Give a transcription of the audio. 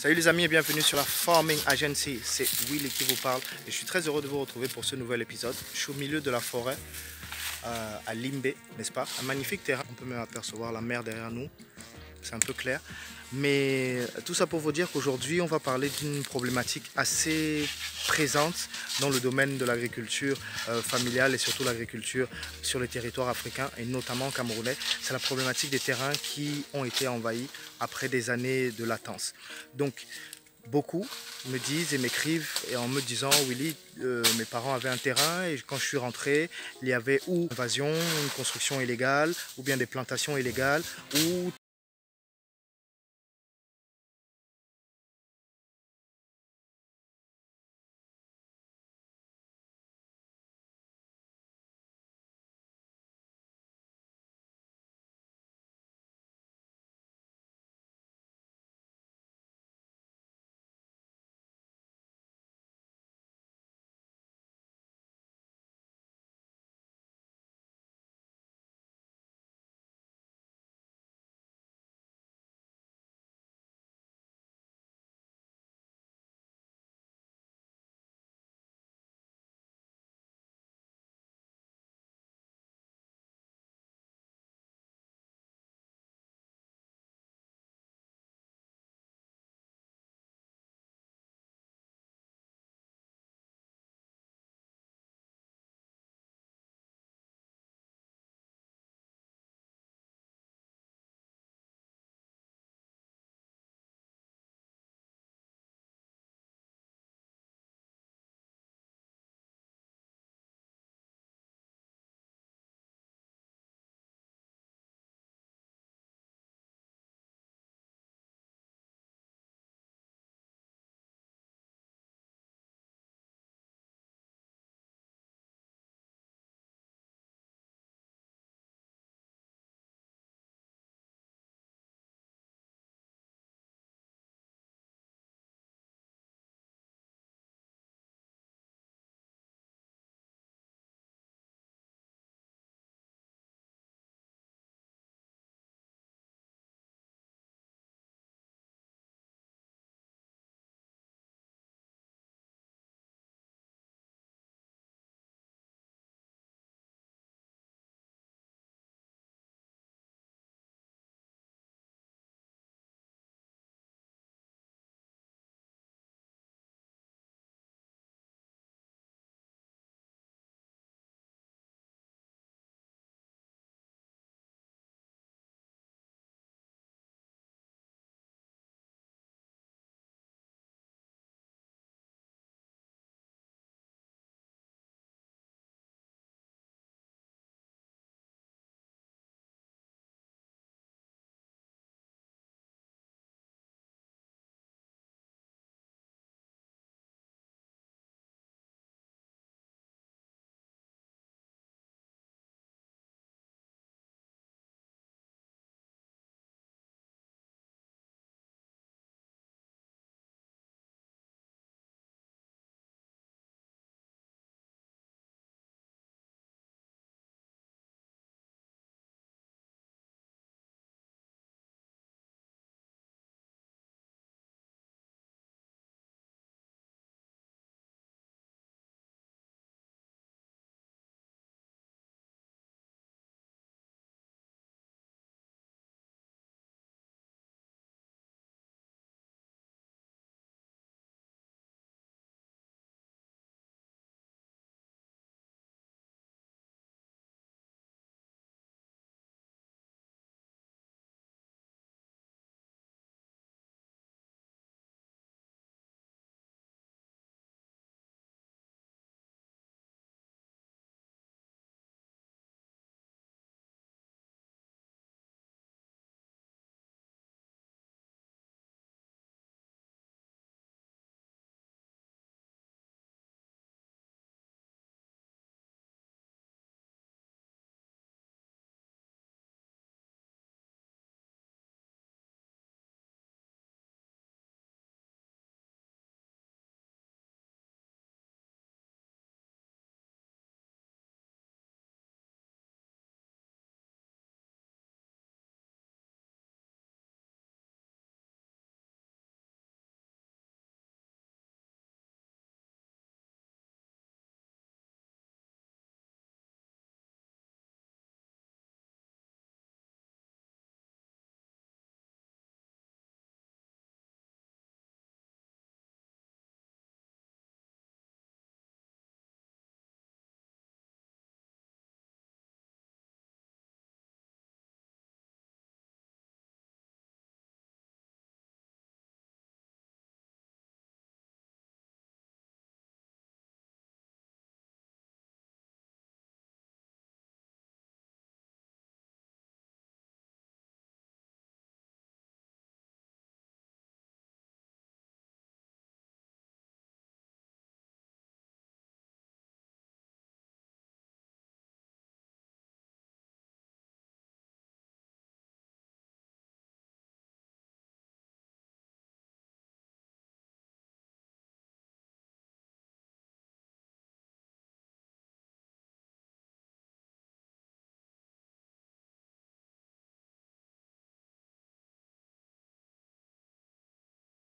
Salut les amis et bienvenue sur la Farming Agency, c'est Willy qui vous parle et je suis très heureux de vous retrouver pour ce nouvel épisode. Je suis au milieu de la forêt à Limbe, n'est-ce pas? Un magnifique terrain, on peut même apercevoir la mer derrière nous, c'est un peu clair. Mais tout ça pour vous dire qu'aujourd'hui on va parler d'une problématique assez présente dans le domaine de l'agriculture familiale et surtout l'agriculture sur les territoires africains et notamment camerounais. C'est la problématique des terrains qui ont été envahis après des années de latence. Donc beaucoup me disent et m'écrivent et en me disant Willy, mes parents avaient un terrain et quand je suis rentré, il y avait ou une invasion, une construction illégale ou bien des plantations illégales ou